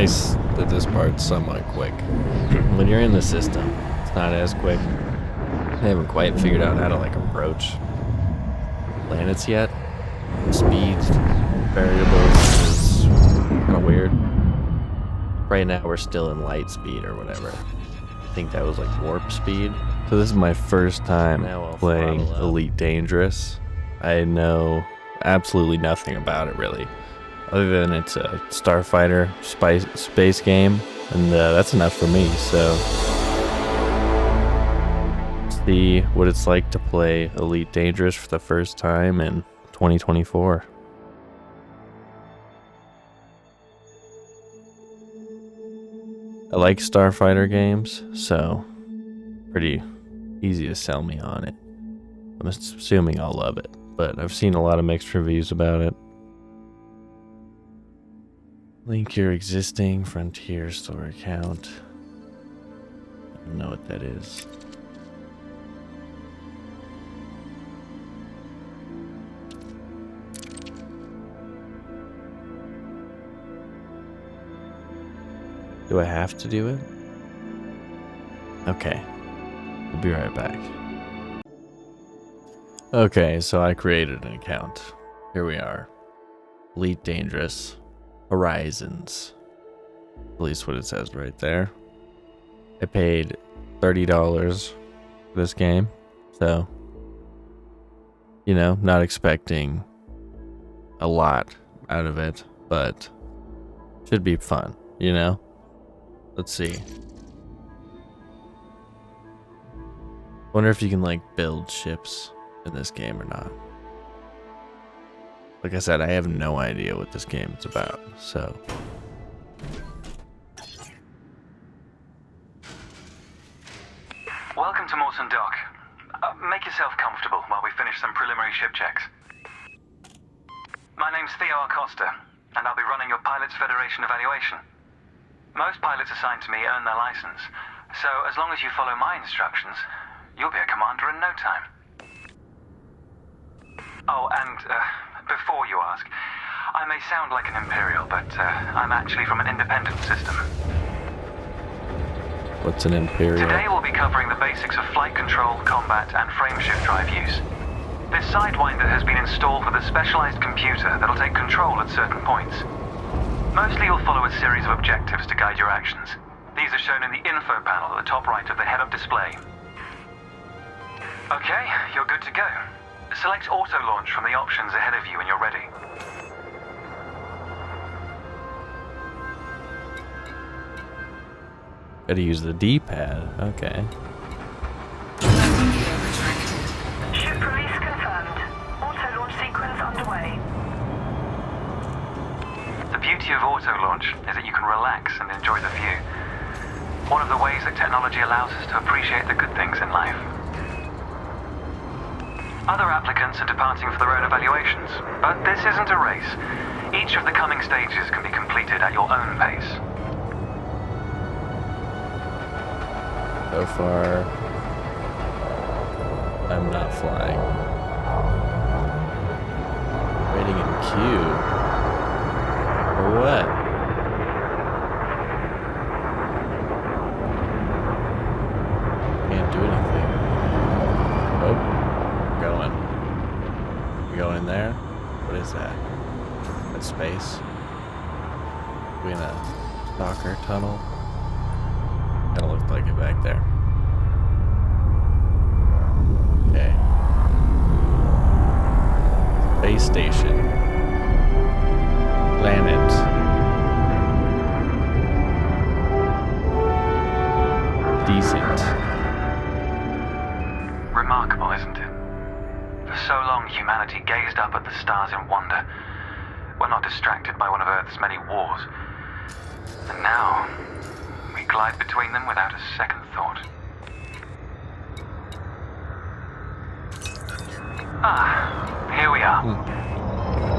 nice that this part's somewhat quick. When you're in the system, it's not as quick. I haven't quite figured out how to like approach planets yet. Speed variables is kind of weird. Right now we're still in light speed or whatever. I think that was like warp speed. So this is my first time playing Elite Dangerous. I know absolutely nothing about it really, other than it's a starfighter space game, and that's enough for me. So see what it's like to play Elite Dangerous for the first time in 2024. I like starfighter games, so pretty easy to sell me on it. I'm assuming I'll love it, but I've seen a lot of mixed reviews about it. Link your existing Frontier store account. I don't know what that is. Do I have to do it? Okay. We'll be right back. Okay, so I created an account. Here we are. Elite Dangerous. Horizons. At least what it says right there. I paid $30 for this game. So, you know, not expecting a lot out of it, but should be fun, you know? Let's see. Wonder if you can like build ships in this game or not. Like I said, I have no idea what this game is about, so. Welcome to Morton Dock. Make yourself comfortable while we finish some preliminary ship checks. My name's Theo Acosta, and I'll be running your Pilots Federation evaluation. Most pilots assigned to me earn their license, so as long as you follow my instructions, you'll be a commander in no time. Oh, and before you ask, I may sound like an Imperial, but I'm actually from an independent system. What's an Imperial? Today we'll be covering the basics of flight control, combat, and frameshift drive use. This Sidewinder has been installed with a specialized computer that'll take control at certain points. Mostly you'll follow a series of objectives to guide your actions. These are shown in the info panel at the top right of the head-up display. Okay, you're good to go. Select auto launch from the options ahead of you when you're ready. Gotta use the D-pad, okay. Ship release confirmed. Auto launch sequence underway. The beauty of auto launch is that you can relax and enjoy the view. One of the ways that technology allows us to appreciate the good things in life. Other applicants are departing for their own evaluations, but this isn't a race. Each of the coming stages can be completed at your own pace. So far, I'm not flying. Waiting in queue. For what? Can't do anything. Oh. Going. You going in there? What is that? That space? We in a soccer tunnel? Kinda looked like it back there. Okay. Space station. Planet. Decent. Remarkable, isn't it? For so long, humanity gazed up at the stars in wonder. We're not distracted by one of Earth's many wars. And now, we glide between them without a second thought. Ah, here we are.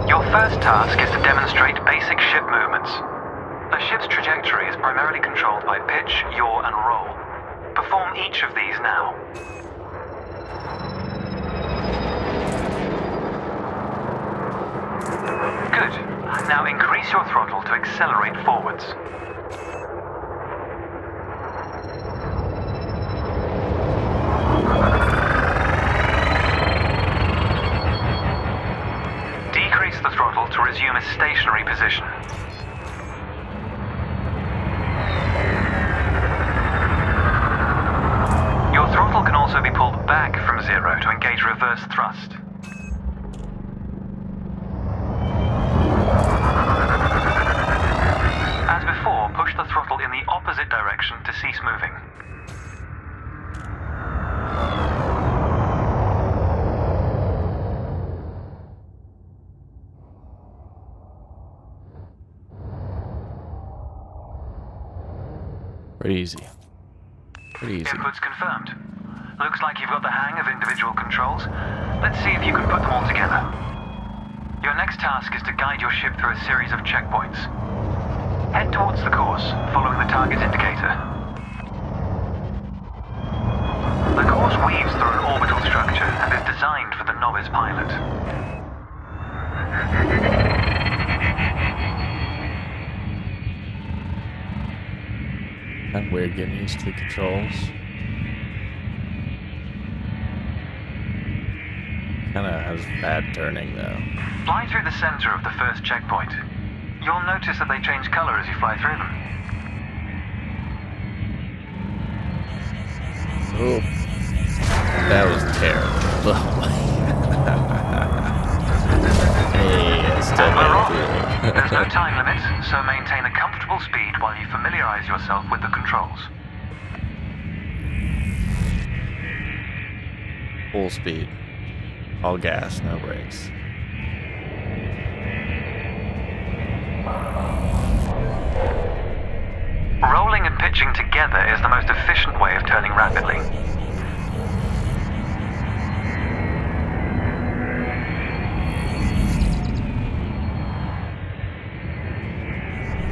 Your first task is to demonstrate basic ship movements. A ship's trajectory is primarily controlled by pitch, yaw, and roll. Perform each of these now. Good. Now increase your throttle to accelerate forwards. resume a stationary position. Your throttle can also be pulled back from 0 to engage reverse thrust. As before, push the throttle in the opposite direction to cease moving. Pretty easy. Pretty easy. Inputs confirmed. Looks like you've got the hang of individual controls. Let's see if you can put them all together. Your next task is to guide your ship through a series of checkpoints. Head towards the course, following the target indicator. The course weaves through an orbital structure and is designed for the novice pilot. Kind of weird getting used to the controls. Kind of has bad turning though. Fly through the center of the first checkpoint. You'll notice that they change color as you fly through them. Oh, that was terrible. Hey, I still And we're made off. it There's no through. time limit, so maintain a comfortable speed while you familiarize yourself with the controls. Full speed. All gas, no brakes. Rolling and pitching together is the most efficient way of turning rapidly.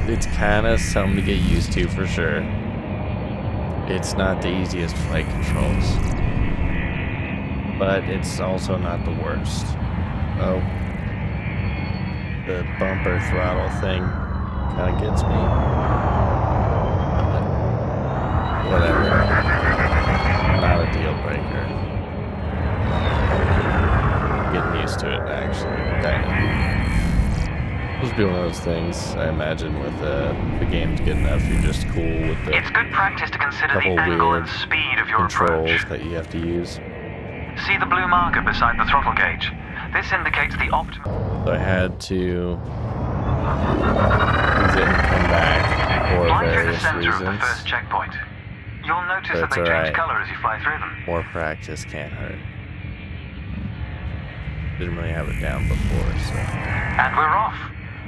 It's kind of something to get used to for sure. It's not the easiest flight controls, but it's also not the worst. Oh, the bumper throttle thing kind of gets me. Whatever. Not a deal breaker. Getting used to it, actually. Kind of. It'll be one of those things, I imagine, with the game's good enough, you're just cool with the It's good practice to consider the couple angle weird and speed of your controls approach. that you have to use. See the blue marker beside the throttle gauge. This indicates the optimal. So I had to use it and come back for Fly through the various center of the reasons. first checkpoint. You'll notice that That's they alright. change color as you fly through them. More practice can't hurt. Didn't really have it down before, so. And we're off.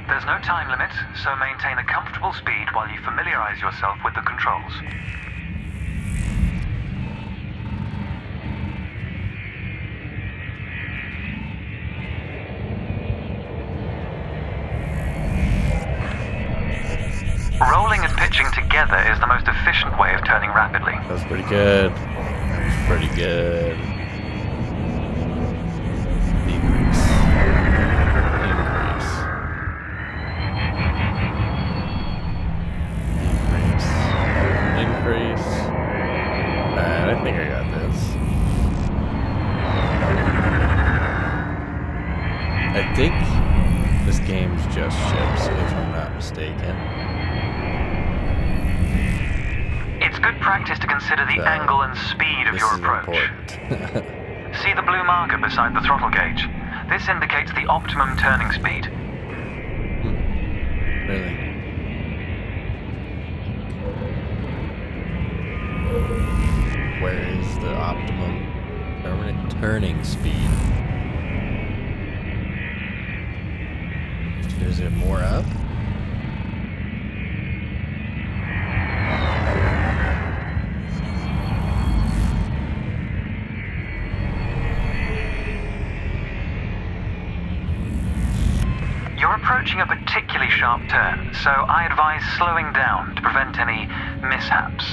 There's no time limit, so maintain a comfortable speed while you familiarize yourself with the controls. Rolling and pitching together is the most efficient way of turning rapidly. That was pretty good. That was pretty good. Decrease. Increase. Decrease. Increase. Alright, I think I got this. I think this game's just ships, if I'm not mistaken. It's good practice to consider the So, angle and speed of This your is approach. important. See the blue marker beside the throttle gauge. This indicates the optimum turning speed. Really? Where is the optimum permanent turning speed? Is it more up? You're approaching a particularly sharp turn, so I advise slowing down to prevent any mishaps.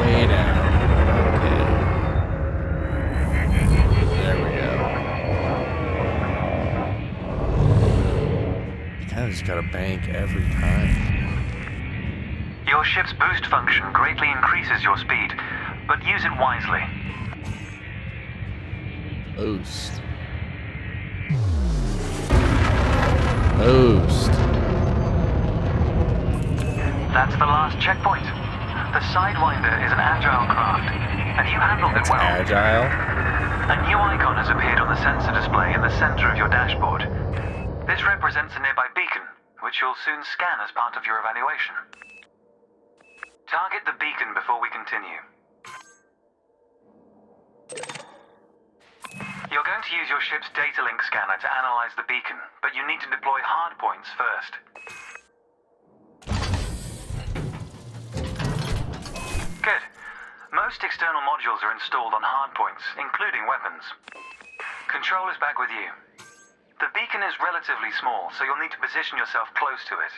Way down. Okay. There we go. You kind of just gotta bank every time. Your ship's boost function greatly increases your speed, but use it wisely. Boost. Boost. That's the last checkpoint. The Sidewinder is an agile craft, and you handled it That's well. agile. A new icon has appeared on the sensor display in the center of your dashboard. This represents a nearby beacon, which you'll soon scan as part of your evaluation. Target the beacon before we continue. You're going to use your ship's data link scanner to analyze the beacon, but you need to deploy hardpoints first. Good. Most external modules are installed on hardpoints, including weapons. Control is back with you. The beacon is relatively small, so you'll need to position yourself close to it.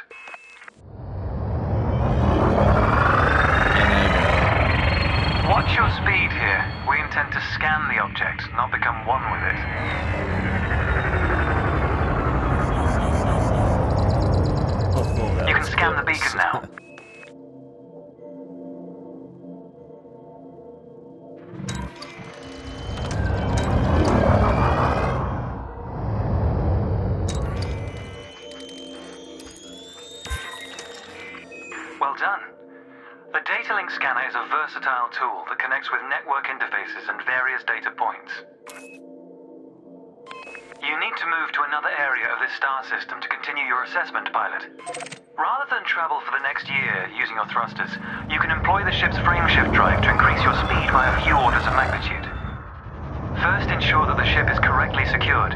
Watch your speed here. We intend to scan the object, not become one with it. You can scan the beacon now. Well done. The data link scanner is a versatile tool that connects with network interfaces and various data points. You need to move to another area of this star system to continue your assessment, pilot. Rather than travel for the next year using your thrusters, you can employ the ship's frameshift drive to increase your speed by a few orders of magnitude. First, ensure that the ship is correctly secured.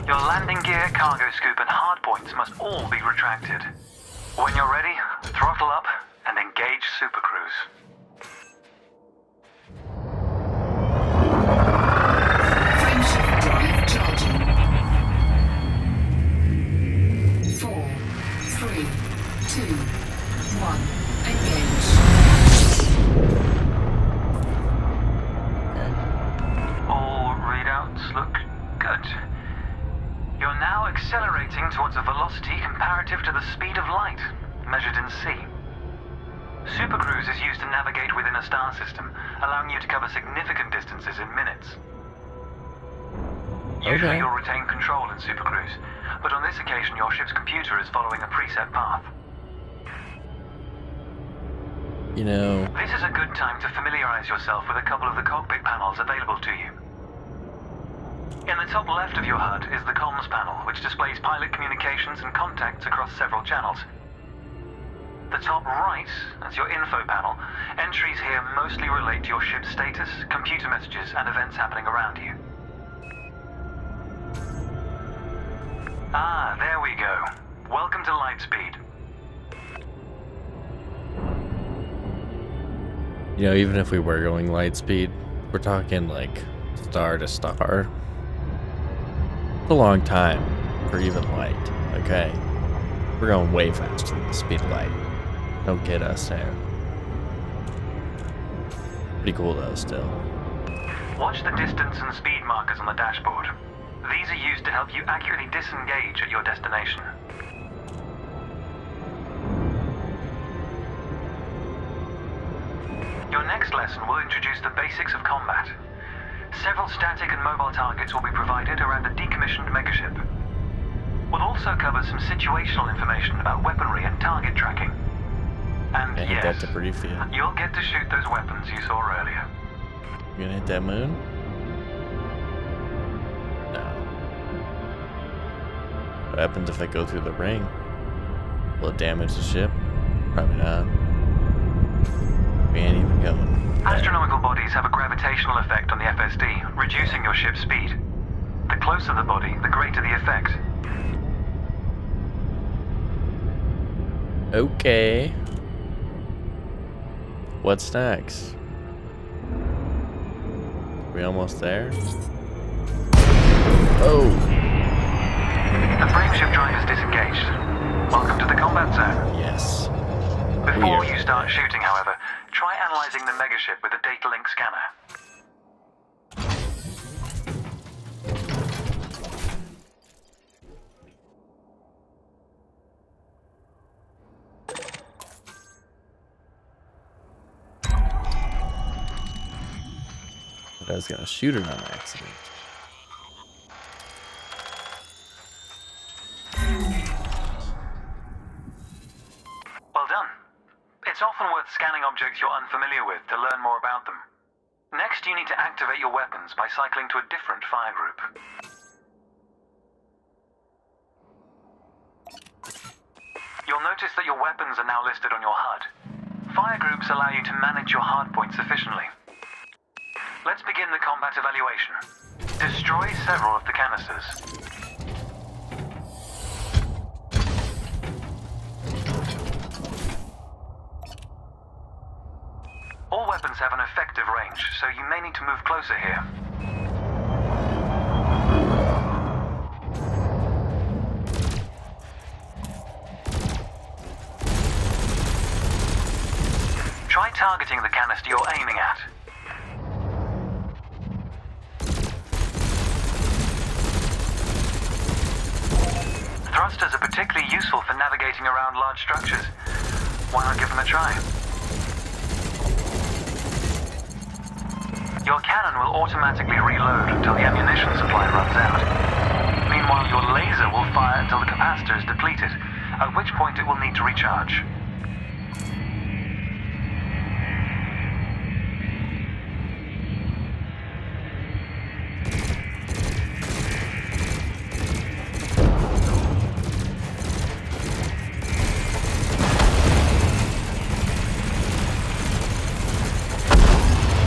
Your landing gear, cargo scoop, and hardpoints must all be retracted. When you're ready, throttle up and engage Super Cruise. Frameshift drive charging. 4, 3, 2, 1. Engage. All readouts look good. You're now accelerating towards a velocity comparative to the speed of light, measured in C. Supercruise is used to navigate within a star system, allowing you to cover significant distances in minutes. Usually you'll retain control in Supercruise, but on this occasion your ship's computer is following a preset path. You know, This is a good time to familiarize yourself with a couple of the cockpit panels available to you. In the top left of your HUD is the comms panel, which displays pilot communications and contacts across several channels. The top right is your info panel. Entries here mostly relate to your ship's status, computer messages, and events happening around you. Ah, there we go. Welcome to Lightspeed. you know, even if we were going light speed, we're talking like star to star. It's a long time for even light, okay? We're going way faster than the speed of light. Don't get us there. Pretty cool though, still. Watch the distance and speed markers on the dashboard. These are used to help you accurately disengage at your destination. Your next lesson will introduce the basics of combat. Several static and mobile targets will be provided around a decommissioned megaship. We'll also cover some situational information about weaponry and target tracking. And Gonna hit yes, that debris field. you'll get to shoot those weapons you saw earlier. You gonna hit that moon? No. What happens if I go through the ring? Will it damage the ship? Probably not. We ain't even going. Astronomical bodies have a gravitational effect on the FSD, reducing your ship's speed. The closer the body, the greater the effect. Okay. What's next? We almost there? Oh! The frameshift drive is disengaged. Welcome to the combat zone. Yes. Before Here. you start shooting, however, try analyzing the megaship with a data link scanner. I was gonna shoot it on accident. Well done. It's often worth scanning objects you're unfamiliar with to learn more about them. Next, you need to activate your weapons by cycling to a different fire group. You'll notice that your weapons are now listed on your HUD. Fire groups allow you to manage your hardpoints efficiently. Let's begin the combat evaluation. Destroy several of the canisters. All weapons have an effective range, so you may need to move closer here. Try targeting the canister you're aiming at. Thrusters are particularly useful for navigating around large structures. Why not give them a try? Your cannon will automatically reload until the ammunition supply runs out. Meanwhile, your laser will fire until the capacitor is depleted, at which point it will need to recharge.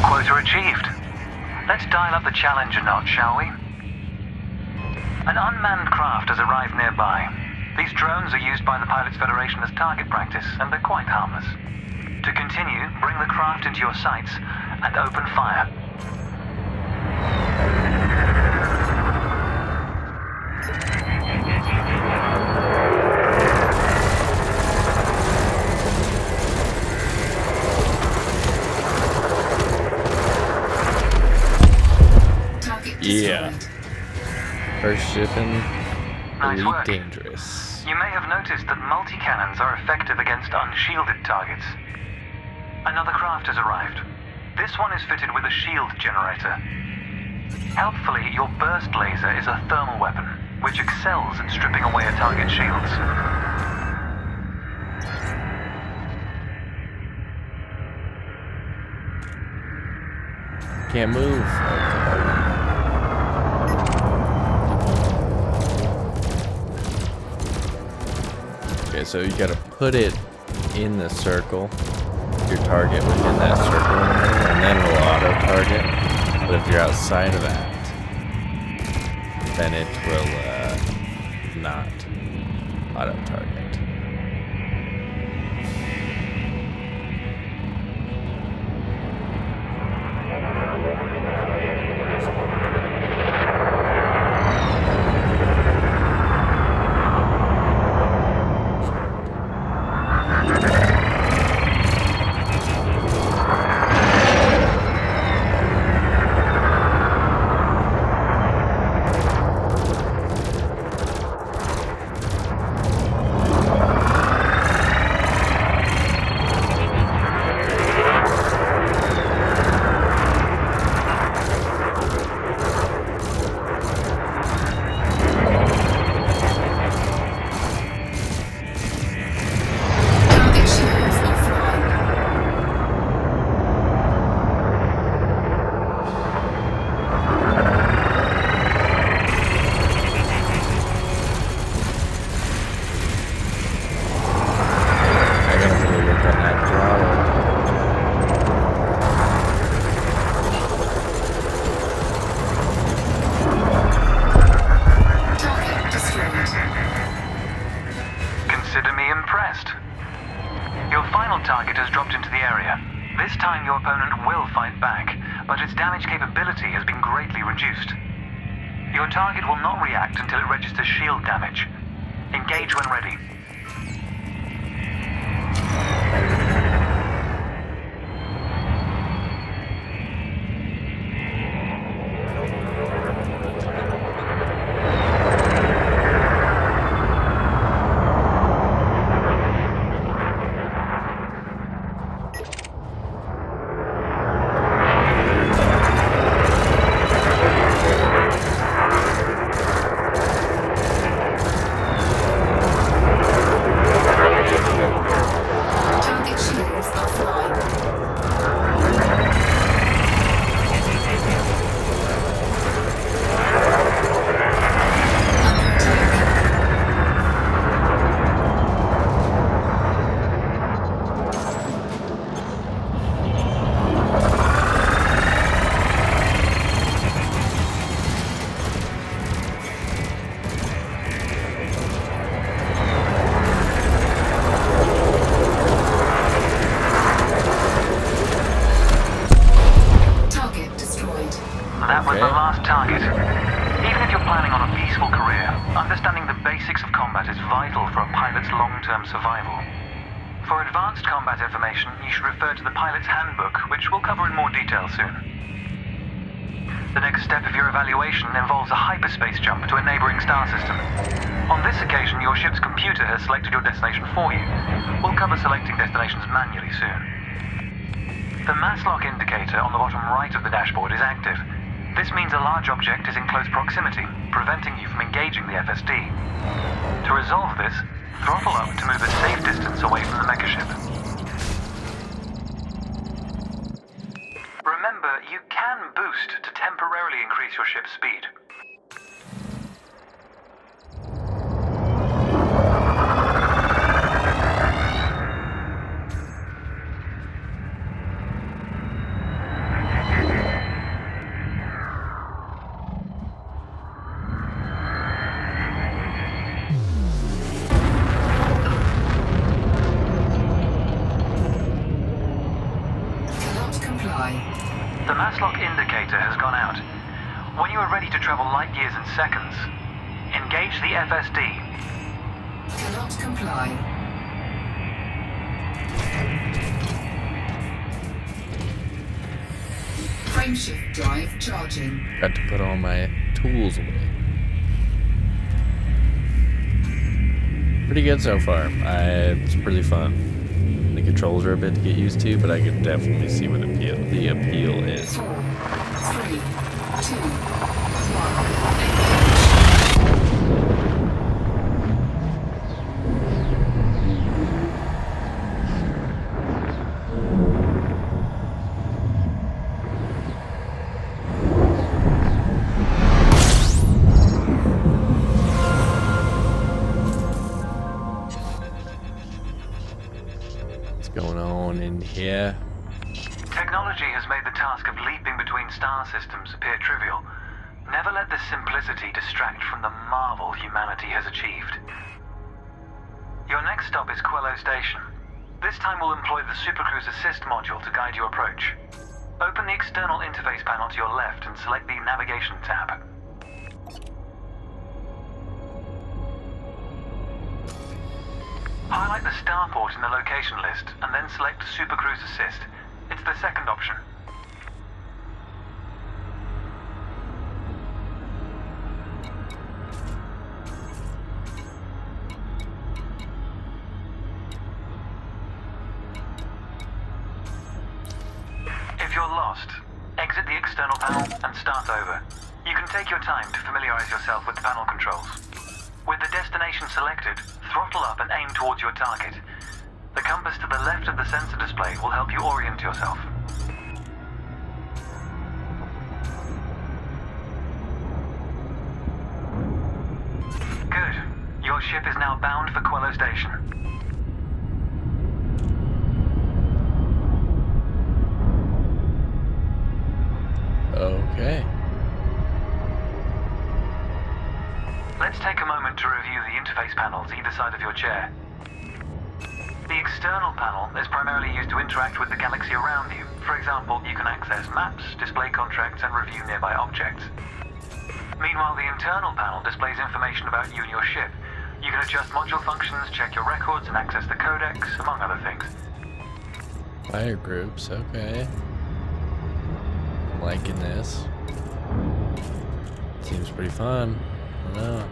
Quota achieved. Let's dial up the challenge a notch, shall we? An unmanned craft has arrived nearby. These drones are used by the Pilots Federation as target practice, and they're quite harmless. To continue, bring the craft into your sights and open fire. Yeah. First shipping, Nice elite work. dangerous. You may have noticed that multi-cannons are effective against unshielded targets. Another craft has arrived. This one is fitted with a shield generator. Helpfully, your burst laser is a thermal weapon, which excels at stripping away a target's shields. Can't move. Okay, so you gotta put it in the circle, your target within that circle, and then it'll auto-target. But if you're outside of that, then it will not auto-target. Target shields offline. I gotta really work on that throttle. Target destroyed. Consider me impressed. Your final target has dropped into the area. This time your opponent will fight back, but its damage capability has been greatly reduced. Your target will not react until it registers shield damage. Engage when ready. target. Even if you're planning on a peaceful career, understanding the basics of combat is vital for a pilot's long-term survival. For advanced combat information, you should refer to the pilot's handbook, which we'll cover in more detail soon. The next step of your evaluation involves a hyperspace jump to a neighboring star system. On this occasion, your ship's computer has selected your destination for you. We'll cover selecting destinations manually soon. The mass lock indicator on the bottom right of the dashboard is active. This means a large object is in close proximity, preventing you from engaging the FSD. To resolve this, throttle up to move a safe distance away from the megaship. Remember, you can boost to temporarily increase your ship's speed. The mass lock indicator has gone out. When you are ready to travel light years in seconds, engage the FSD. Cannot comply. Frameshift drive charging. Got to put all my tools away. Pretty good so far. It's pretty fun. The controls are a bit to get used to, but I can definitely see what the appeal is. 4, 3, 2, Going on in here. Technology has made the task of leaping between star systems appear trivial. Never let this simplicity distract from the marvel humanity has achieved. Your next stop is Quello Station. This time we'll employ the Supercruise Assist module to guide your approach. Open the external interface panel to your left and select the Navigation tab. Highlight the starport in the location list, and then select Supercruise Assist. It's the second option. If you're lost, exit the external panel and start over. You can take your time to familiarize yourself with the panel controls. With the destination selected, throttle up and aim towards your target. The compass to the left of the sensor display will help you orient yourself. Good. Your ship is now bound for Quello Station. Okay. Let's take a moment to review the interface panels either side of your chair. The external panel is primarily used to interact with the galaxy around you. For example, you can access maps, display contracts, and review nearby objects. Meanwhile, the internal panel displays information about you and your ship. You can adjust module functions, check your records, and access the codex, among other things. Fire groups, okay. I'm liking this. Seems pretty fun. I don't know.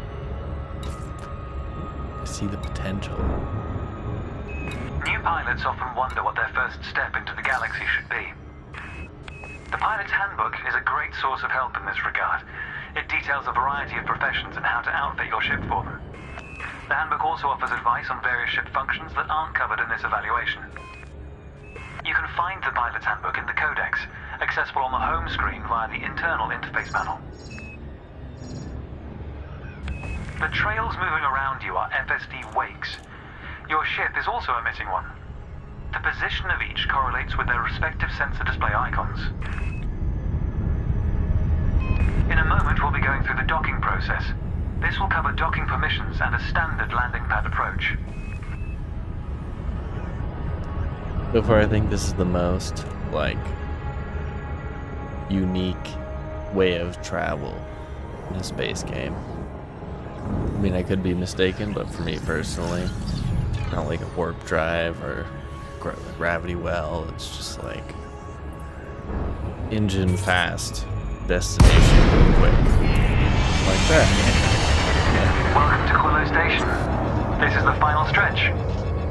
I see the potential. New pilots often wonder what their first step into the galaxy should be. The pilot's handbook is a great source of help in this regard. It details a variety of professions and how to outfit your ship for them. The handbook also offers advice on various ship functions that aren't covered in this evaluation. You can find the pilot's handbook in the codex, accessible on the home screen via the internal interface panel. The trails moving around you are FSD wakes. Your ship is also emitting one. The position of each correlates with their respective sensor display icons. In a moment, we'll be going through the docking process. This will cover docking permissions and a standard landing pad approach. So far, I think this is the most, unique way of travel in a space game. I mean, I could be mistaken, but for me personally, not like a warp drive or gravity well. It's just like engine fast, destination real quick, like that. Welcome to Quillo Station. This is the final stretch.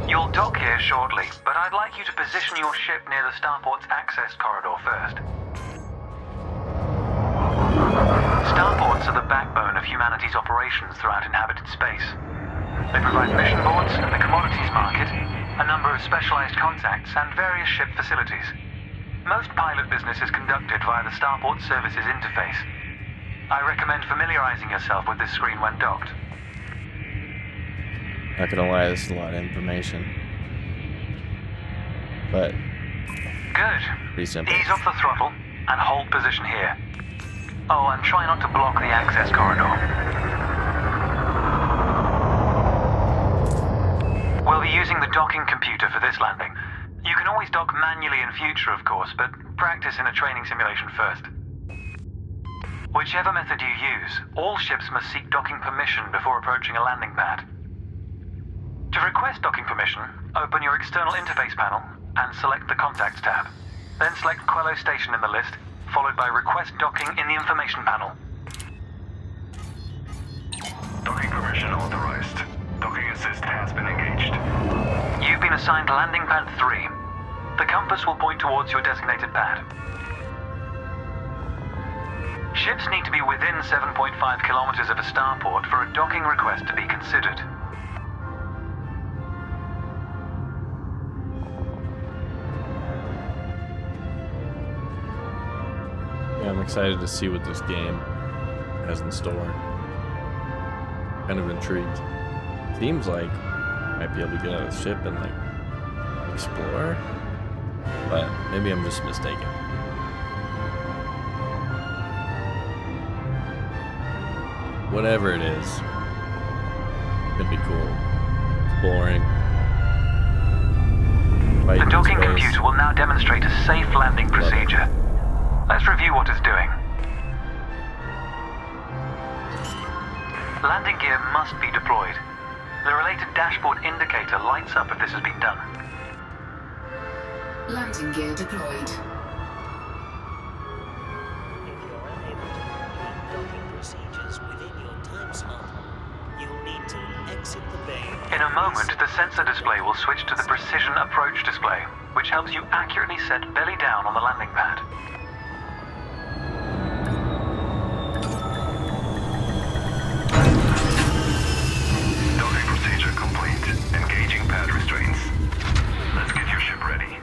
You'll dock here shortly, but I'd like you to position your ship near the starport's access corridor first. Starports are the backbone of humanity's operations throughout inhabited space. They provide mission boards, the commodities market, a number of specialized contacts, and various ship facilities. Most pilot business is conducted via the Starport Services interface. I recommend familiarizing yourself with this screen when docked. Not gonna lie, this is a lot of information, but Good. pretty simple. Ease off the throttle and hold position here. Oh, and try not to block the access corridor. We'll be using the docking computer for this landing. You can always dock manually in future, of course, but practice in a training simulation first. Whichever method you use, all ships must seek docking permission before approaching a landing pad. To request docking permission, open your external interface panel and select the Contacts tab. Then select Quillo Station in the list, followed by Request Docking in the information panel. Docking permission authorized. Docking assist has been engaged. You've been assigned Landing Pad 3. The compass will point towards your designated pad. Ships need to be within 7.5 kilometers of a starport for a docking request to be considered. Yeah, I'm excited to see what this game has in store. Kind of intrigued. Seems like I might be able to get out of the ship and like explore, but maybe I'm just mistaken. Whatever it is, could be cool. Exploring. The docking computer will now demonstrate a safe landing procedure. Let's review what it's doing. Landing gear must be deployed. The related dashboard indicator lights up if this has been done. Landing gear deployed. If you're unable to complete docking procedures within your time slot, you'll need to exit the bay. In a moment, the sensor display will switch to the precision approach display, which helps you accurately set belly down on the landing pad. Docking procedure complete. Engaging pad restraints. Let's get your ship ready.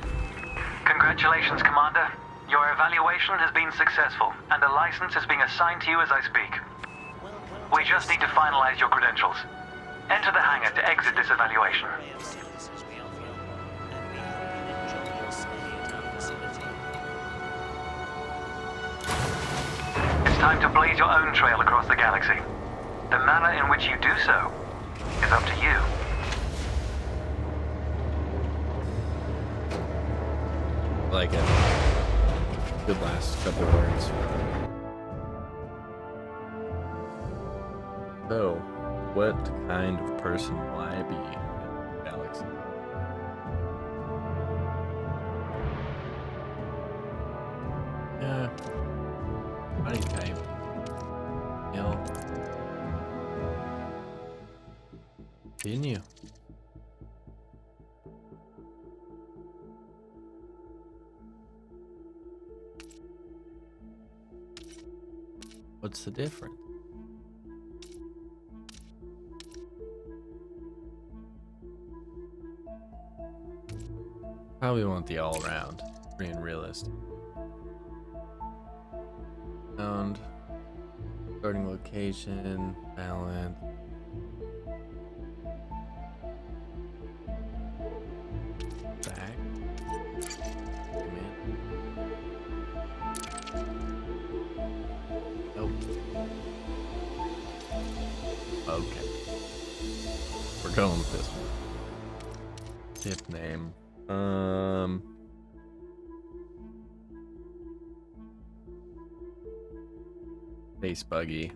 Congratulations, Commander. Your evaluation has been successful, and a license is being assigned to you as I speak. We just need to finalize your credentials. Enter the hangar to exit this evaluation. Array of services we offer, and we hope you enjoy your stay at our facility. It's time to blaze your own trail across the galaxy. The manner in which you do so is up to you. Like it. Good last couple words. So, what kind of person will I be in the galaxy? Body type. Male. Continue. What's the difference? Probably want the all around, being realistic. Sound, starting location, balance. Back. Command. Nope. Okay. We're going with this one. Ship name. Space buggy.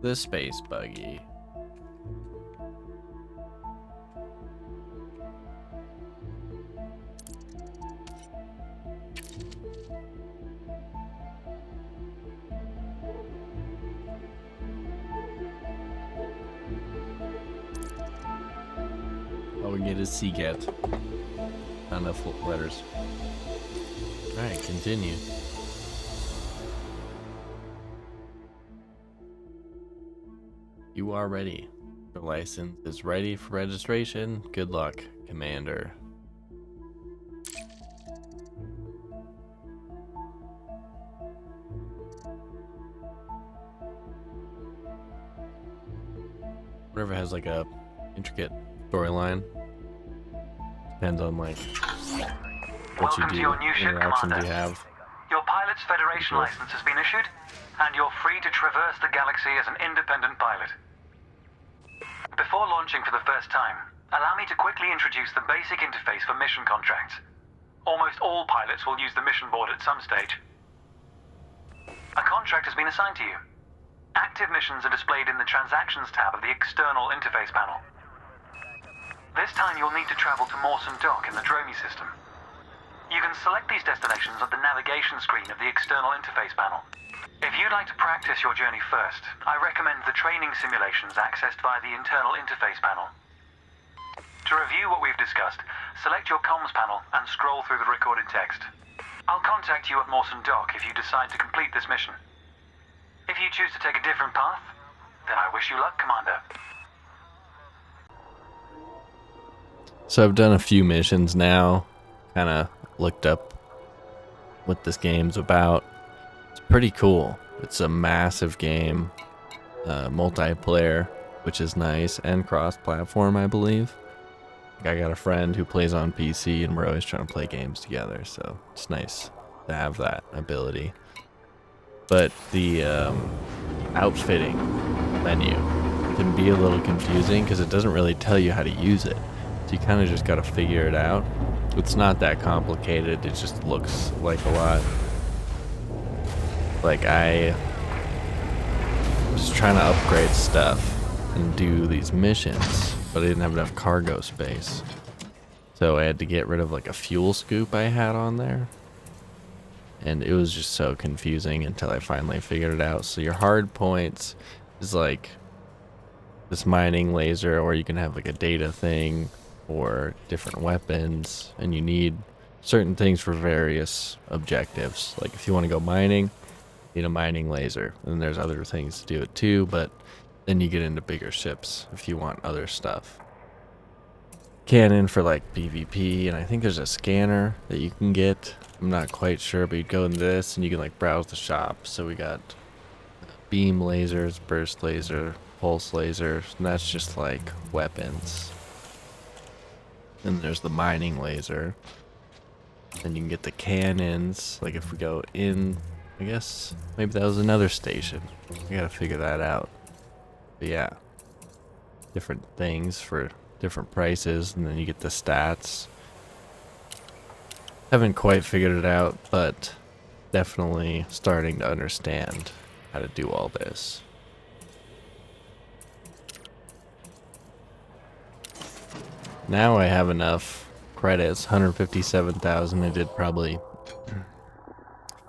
The space buggy. All we get is Seagate. Not enough letters. Alright, continue. You are ready. Your license is ready for registration. Good luck, Commander. Whatever has like a intricate storyline. Depends on like what you Welcome do, to your new ship, interactions Commander. you have. Your Pilot's Federation license has been issued, and you're free to traverse the galaxy as an independent pilot. Before launching for the first time, allow me to quickly introduce the basic interface for mission contracts. Almost all pilots will use the mission board at some stage. A contract has been assigned to you. Active missions are displayed in the Transactions tab of the external interface panel. This time you'll need to travel to Mawson Dock in the Dromi system. You can select these destinations on the navigation screen of the external interface panel. If you'd like to practice your journey first, I recommend the training simulations accessed via the internal interface panel. To review what we've discussed, select your comms panel and scroll through the recorded text. I'll contact you at Mawson Dock if you decide to complete this mission. If you choose to take a different path, then I wish you luck, Commander. So I've done a few missions now, kind of looked up what this game's about. It's pretty cool. It's a massive game, multiplayer, which is nice, and cross-platform, I believe. I got a friend who plays on PC, and we're always trying to play games together, so it's nice to have that ability. But the outfitting menu can be a little confusing because it doesn't really tell you how to use it. So you kind of just got to figure it out. It's not that complicated. It just looks like a lot. Like I was trying to upgrade stuff and do these missions, but I didn't have enough cargo space. So I had to get rid of like a fuel scoop I had on there. And it was just so confusing until I finally figured it out. So your hard points is like this mining laser, or you can have like a data thing or different weapons, and you need certain things for various objectives. Like if you want to go mining, you need a mining laser, and there's other things to do it too, but then you get into bigger ships if you want other stuff. Cannon for like PvP, and I think there's a scanner that you can get. I'm not quite sure, but you go in this and you can like browse the shop. So we got beam lasers, burst laser, pulse laser, and that's just like weapons. And there's the mining laser. And you can get the cannons. Like if we go in, I guess maybe that was another station. I gotta figure that out. But yeah, different things for different prices, and then you get the stats. Haven't quite figured it out, but definitely starting to understand how to do all this. Now I have enough credits, 157,000. I did probably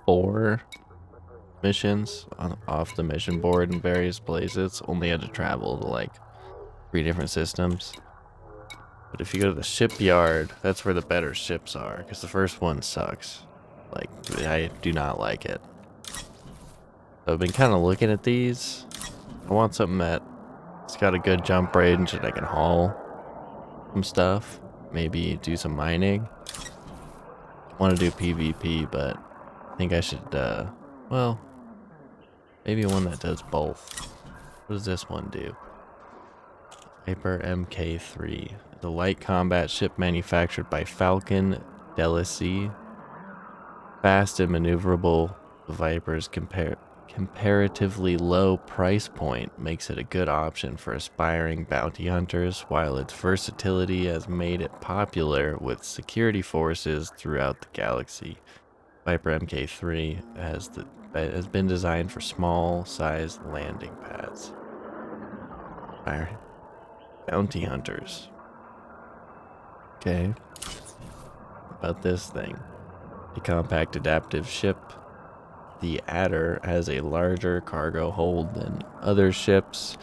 4 missions off the mission board in various places. Only had to travel to like 3 different systems. But if you go to the shipyard, that's where the better ships are, because the first one sucks. Like, I do not like it. So I've been kind of looking at these. I want something that's got a good jump range that I can haul some stuff. Maybe do some mining. I want to do PvP, but I think I should, well, maybe one that does both. What does this one do? Viper Mk3. The light combat ship manufactured by Falcon Delacy. Fast and maneuverable, the Viper's comparatively low price point makes it a good option for aspiring bounty hunters, while its versatility has made it popular with security forces throughout the galaxy. Viper Mk3 has been designed for small-sized landing pads. Fire bounty hunters. Okay. About this thing. A compact adaptive ship. The Adder has a larger cargo hold than other ships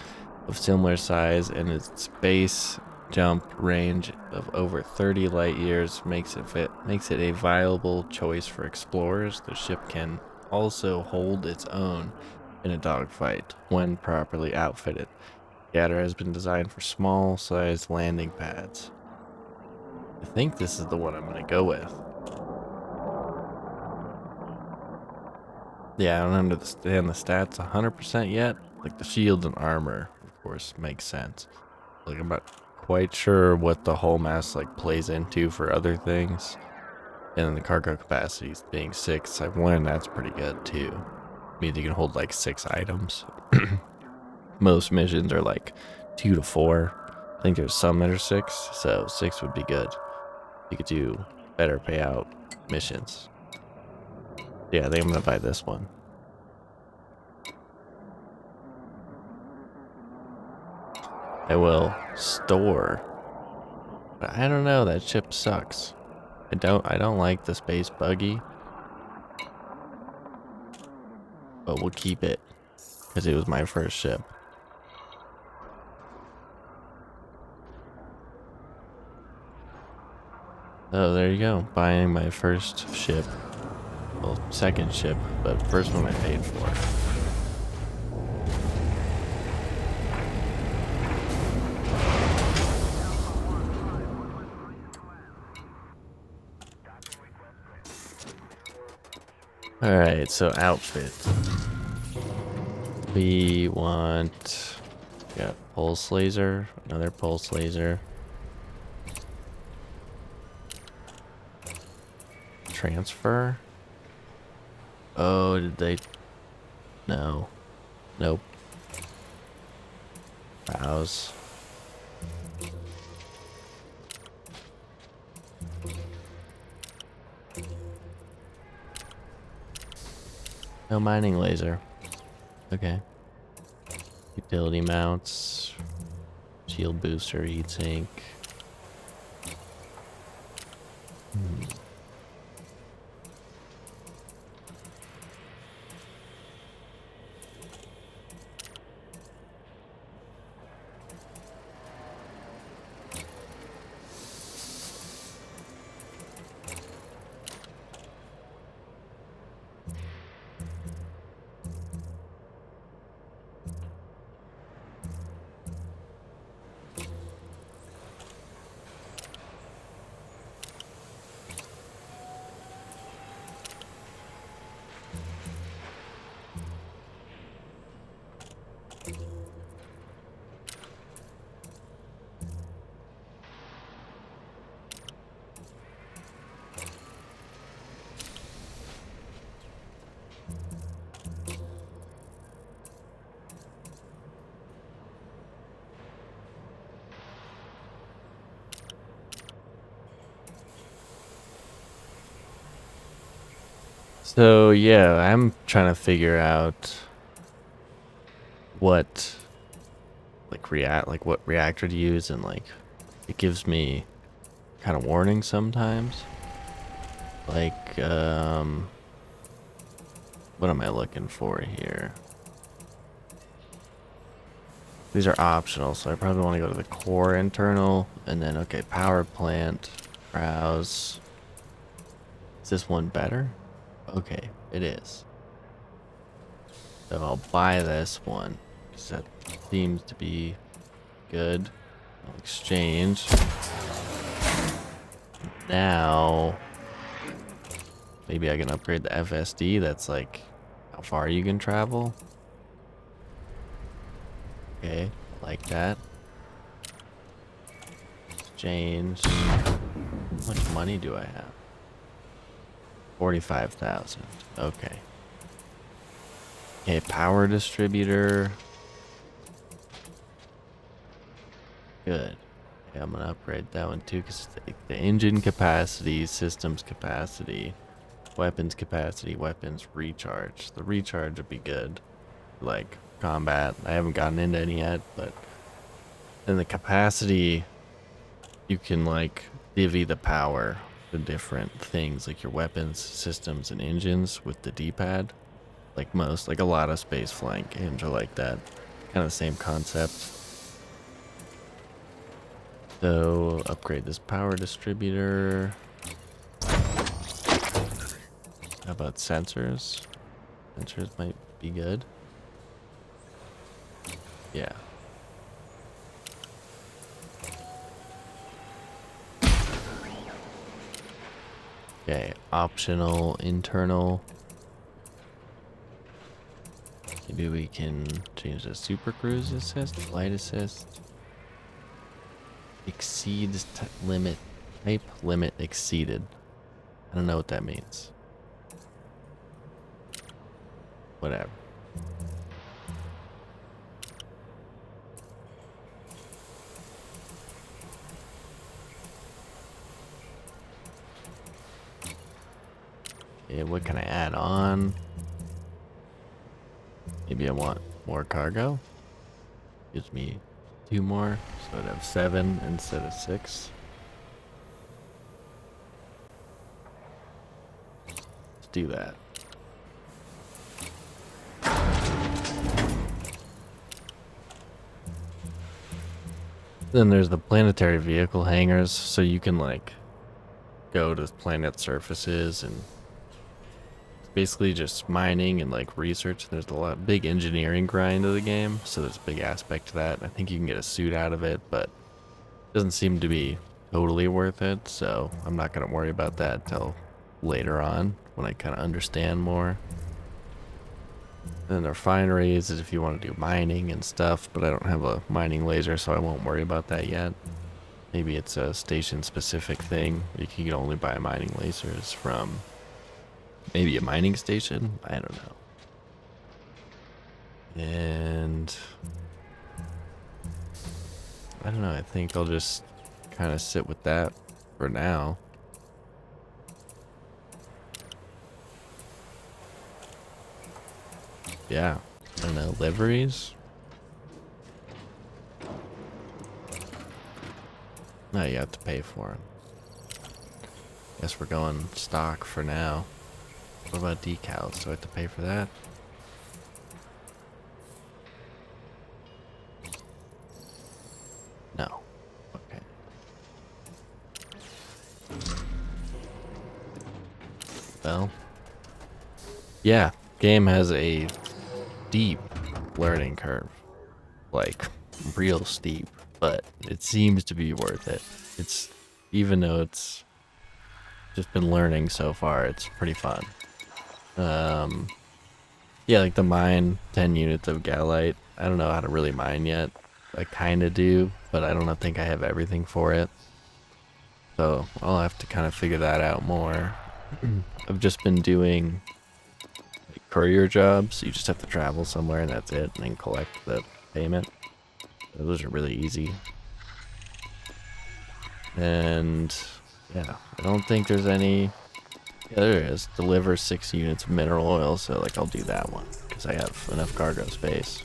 of similar size, and its base jump range of over 30 light years makes it a viable choice for explorers. The ship can also hold its own in a dogfight when properly outfitted. The Adder has been designed for small-sized landing pads. I think this is the one I'm going to go with. Yeah, I don't understand the stats 100% yet. Like the shield and armor, of course, makes sense. Like I'm not quite sure what the whole mass like plays into for other things. And then the cargo capacity being 6, I've learned that's pretty good too. Means you can hold like 6 items. Most missions are like 2 to 4. I think there's some that are 6, so 6 would be good. You could do better payout missions. Yeah, I think I'm gonna buy this one. I will store. But I don't know, that ship sucks. I don't like the space buggy. But we'll keep it. Because it was my first ship. Oh, there you go. Buying my first ship. Well, second ship, but first one I paid for. Alright, so outfit. We want... Got pulse laser, another pulse laser. Transfer? Oh, did they... No. Nope. Browse. No mining laser. Okay. Utility mounts. Shield booster, heatsink. So yeah, I'm trying to figure out what what reactor to use, and like it gives me kind of warnings sometimes. Like what am I looking for here? These are optional, so I probably want to go to the core internal and then okay, power plant, browse. Is this one better? Okay, it is. So I'll buy this one because that seems to be good. I'll exchange. Now, maybe I can upgrade the FSD. That's like how far you can travel. Okay, I like that. Exchange. How much money do I have? 45,000. Okay. Okay, power distributor. Good. Okay, I'm gonna upgrade that one too because the engine capacity, systems capacity. weapons capacity, weapons recharge. The recharge would be good. Like combat. I haven't gotten into any yet, but then the capacity, you can like divvy the power to different things, like your weapons, systems, and engines with the D-pad. Like a lot of space flying games are like that. Kind of the same concept. So upgrade this power distributor. How about sensors? Sensors might be good. Yeah. Okay, optional internal. Maybe we can change the super cruise assist, flight assist. Exceeds limit, type limit exceeded. I don't know what that means. Whatever. Okay, what can I add on? Maybe I want more cargo. Gives me 2 more, so I'd have 7 instead of 6. Let's do that. Then there's the planetary vehicle hangars, so you can like go to planet surfaces and basically just mining and like research. There's a lot big engineering grind to the game, so there's a big aspect to that. I think you can get a suit out of it, but it doesn't seem to be totally worth it, so I'm not gonna worry about that till later on when I kind of understand more. Then the refineries is if you want to do mining and stuff, but I don't have a mining laser, so I won't worry about that yet. Maybe it's a station specific thing. You can only buy mining lasers from maybe a mining station? I don't know. And I don't know, I think I'll just kind of sit with that for now. Yeah, I don't know, liveries? No, you have to pay for them. Guess we're going stock for now. What about decals? Do I have to pay for that? No. Okay. Well. Yeah, game has a steep learning curve. Like, real steep. But it seems to be worth it. It's, even though it's just been learning so far, it's pretty fun. Yeah, like the mine 10 units of Galite. I don't know how to really mine yet. I kind of do, but I don't think I have everything for it. So I'll have to kind of figure that out more. I've just been doing like courier jobs. You just have to travel somewhere and that's it, and then collect the payment. Those are really easy. And yeah, I don't think there's any. Yeah, there is. Deliver 6 units of mineral oil, so like I'll do that one because I have enough cargo space.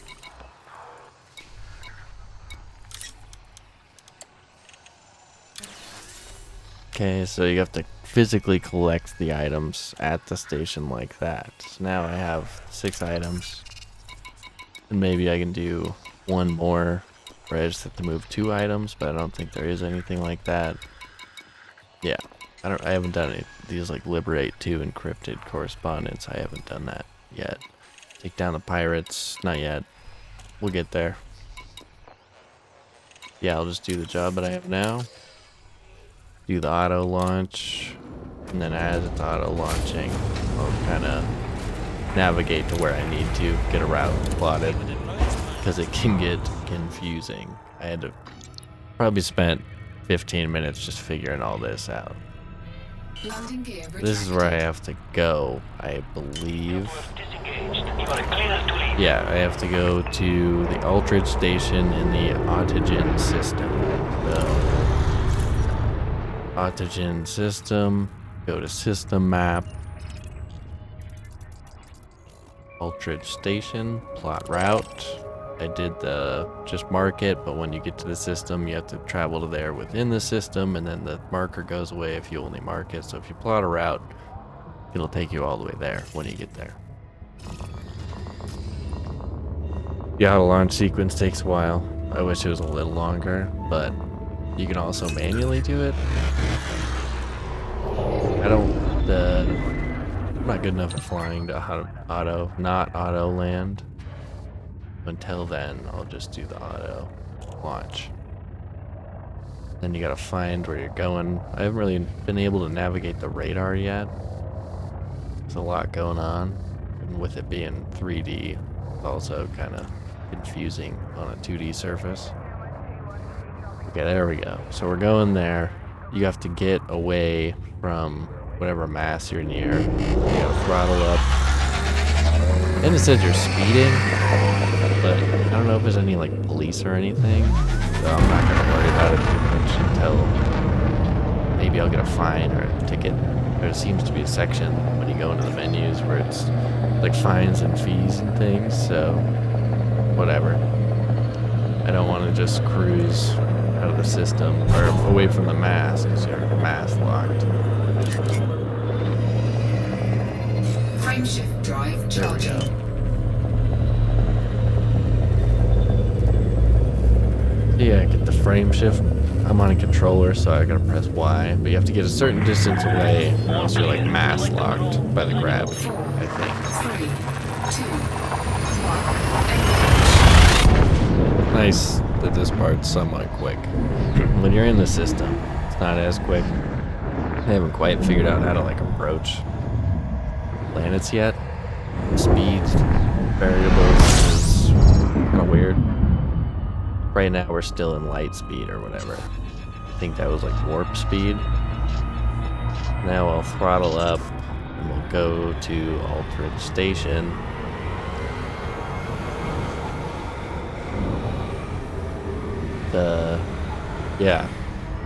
Okay, so you have to physically collect the items at the station like that. So now I have 6 items, and maybe I can do one more where I just have to move 2 items, but I don't think there is anything like that. Yeah, I haven't done any these like liberate 2 encrypted correspondence. I haven't done that yet. Take down the pirates, not yet. We'll get there. Yeah, I'll just do the job that I have now. Do the auto launch, and then as it's auto launching, I'll kind of navigate to where I need to get a route plotted, because it can get confusing. I had to probably spent 15 minutes just figuring all this out. Landing gear This is where I have to go, I believe. Yeah, I have to go to the Aldridge station in the Autogen system. So, Autogen system, go to system map, Aldridge Station, plot route. I did the just mark it, but when you get to the system, you have to travel to there within the system, and then the marker goes away if you only mark it. So if you plot a route, it'll take you all the way there when you get there. Yeah, the launch sequence takes a while. I wish it was a little longer, but you can also manually do it. I'm not good enough at flying to not auto land. Until then, I'll just do the auto launch. Then you gotta find where you're going. I haven't really been able to navigate the radar yet. There's a lot going on. And with it being 3D, it's also kind of confusing on a 2D surface. Okay, there we go. So we're going there. You have to get away from whatever mass you're near. You gotta throttle up. And it says you're speeding, but I don't know if there's any like police or anything, so I'm not gonna worry about it too much until maybe I'll get a fine or a ticket. There seems to be a section when you go into the menus where it's like fines and fees and things, so whatever. I don't want to just cruise out of the system or away from the mast because you're mast locked. Frameshift drive charging. There we go. Yeah, get the frame shift. I'm on a controller, so I gotta press Y, but you have to get a certain distance away once you're like mass locked by the grab, I think. 3, 2, 1. Nice that this part's somewhat quick. When you're in the system, it's not as quick. I haven't quite figured out how to like approach planets yet. Speeds, variables is kind of weird. Right now we're still in light speed or whatever. I think that was like warp speed. Now I'll throttle up and we'll go to Aldridge Station.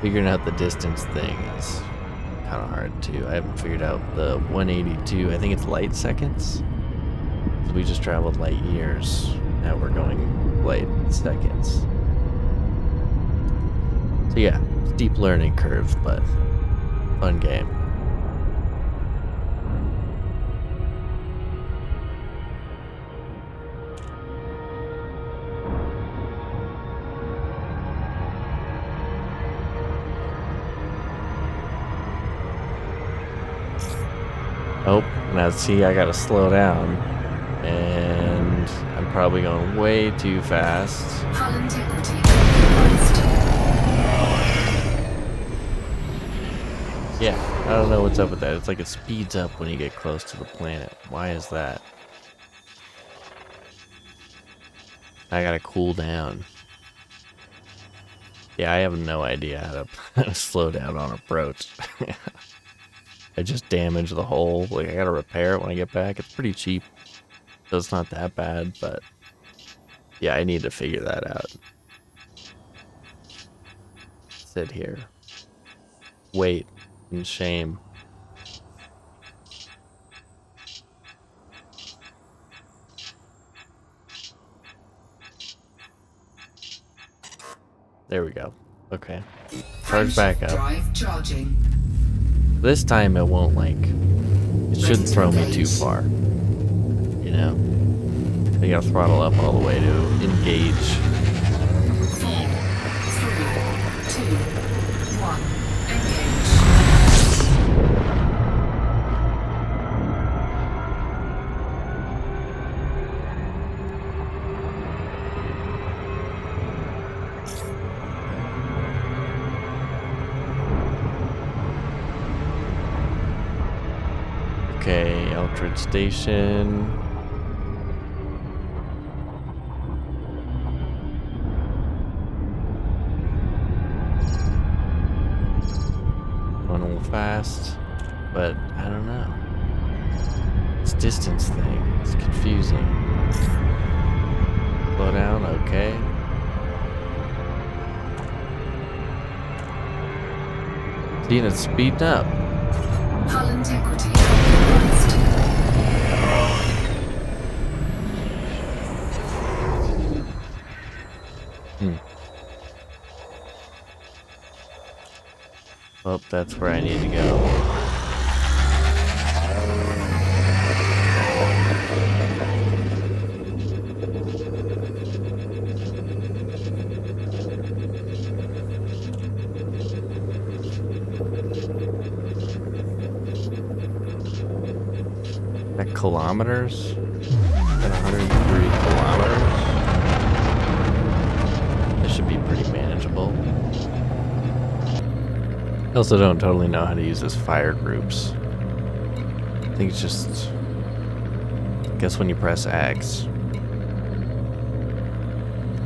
Figuring out the distance thing is kind of hard too. I haven't figured out the 182, I think it's light seconds. So we just traveled light years. Now we're going light seconds. So yeah, steep learning curve, but fun game. Oh, now see, I gotta slow down. And I'm probably going way too fast. Hull integrity compromised. Yeah, I don't know what's up with that. It's like it speeds up when you get close to the planet. Why is that? I gotta cool down. Yeah, I have no idea how to slow down on approach. I just damaged the hull. Like, I gotta repair it when I get back. It's pretty cheap, so it's not that bad, but yeah, I need to figure that out. Sit here. Wait. And shame. There we go. Okay. Charge back up. Drive charging. This time it won't like, it shouldn't throw me too far. You know? I gotta throttle up all the way to engage. 4, 3, 2, 1. Engage. Okay, Aldridge Station. Going a little fast, but I don't know. This distance thing, it's confusing. Slow down, okay. Seeing it speeding up. Hull integrity compromised. Oh, that's where I need to go. At kilometers? At 103 kilometers? This should be pretty manageable. I also don't totally know how to use this fire groups. I think it's just... I guess when you press X.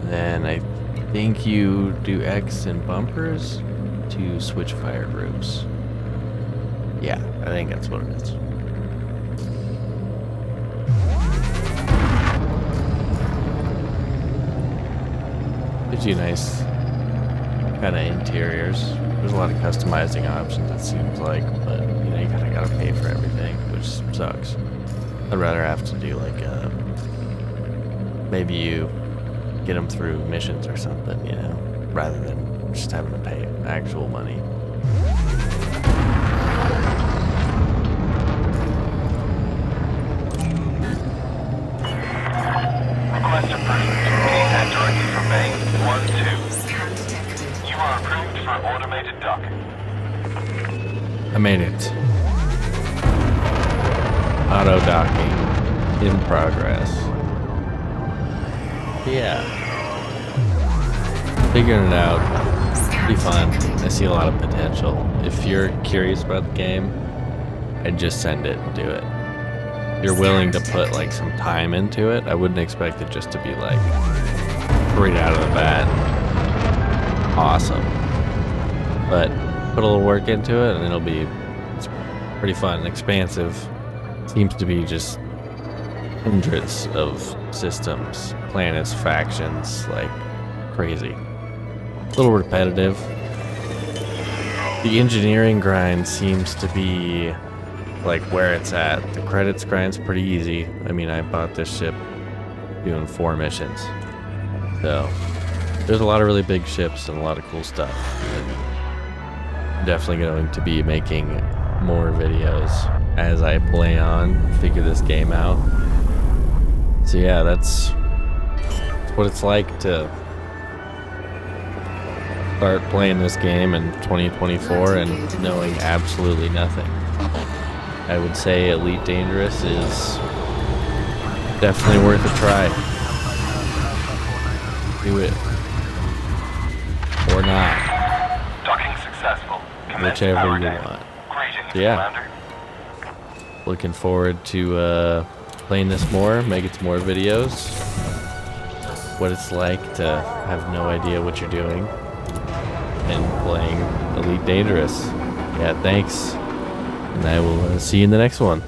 Then I think you do X in bumpers to switch fire groups. Yeah, I think that's what it is. Gives you nice kind of interiors. There's a lot of customizing options, it seems like, but you know, you kind of gotta pay for everything, which sucks. I'd rather have to do like maybe you get them through missions or something, you know, rather than just having to pay actual money. Request approved. Please head directly for Bay 1-2. Scan detected. You are approved for automated docking. I made it. Auto docking in progress. Yeah. Figuring it out. Pretty fun. I see a lot of potential. If you're curious about the game, I'd just send it and do it. If you're willing to put like some time into it, I wouldn't expect it just to be like right out of the bat awesome. But put a little work into it and it's pretty fun and expansive. Seems to be just hundreds of systems, planets, factions, like crazy. A little repetitive. The engineering grind seems to be like where it's at. The credits grind's pretty easy. I mean, I bought this ship doing 4 missions. So there's a lot of really big ships and a lot of cool stuff. And I'm definitely going to be making more videos as I play on, figure this game out. So yeah, that's what it's like to start playing this game in 2024 and knowing absolutely nothing. I would say Elite Dangerous is definitely worth a try. Do it. Or not. Docking successful. Commence Whichever power you down. want. Greetings, Yeah. Commander. Looking forward to playing this more, making some more videos. What it's like to have no idea what you're doing and playing Elite Dangerous. Yeah, thanks. And I will see you in the next one.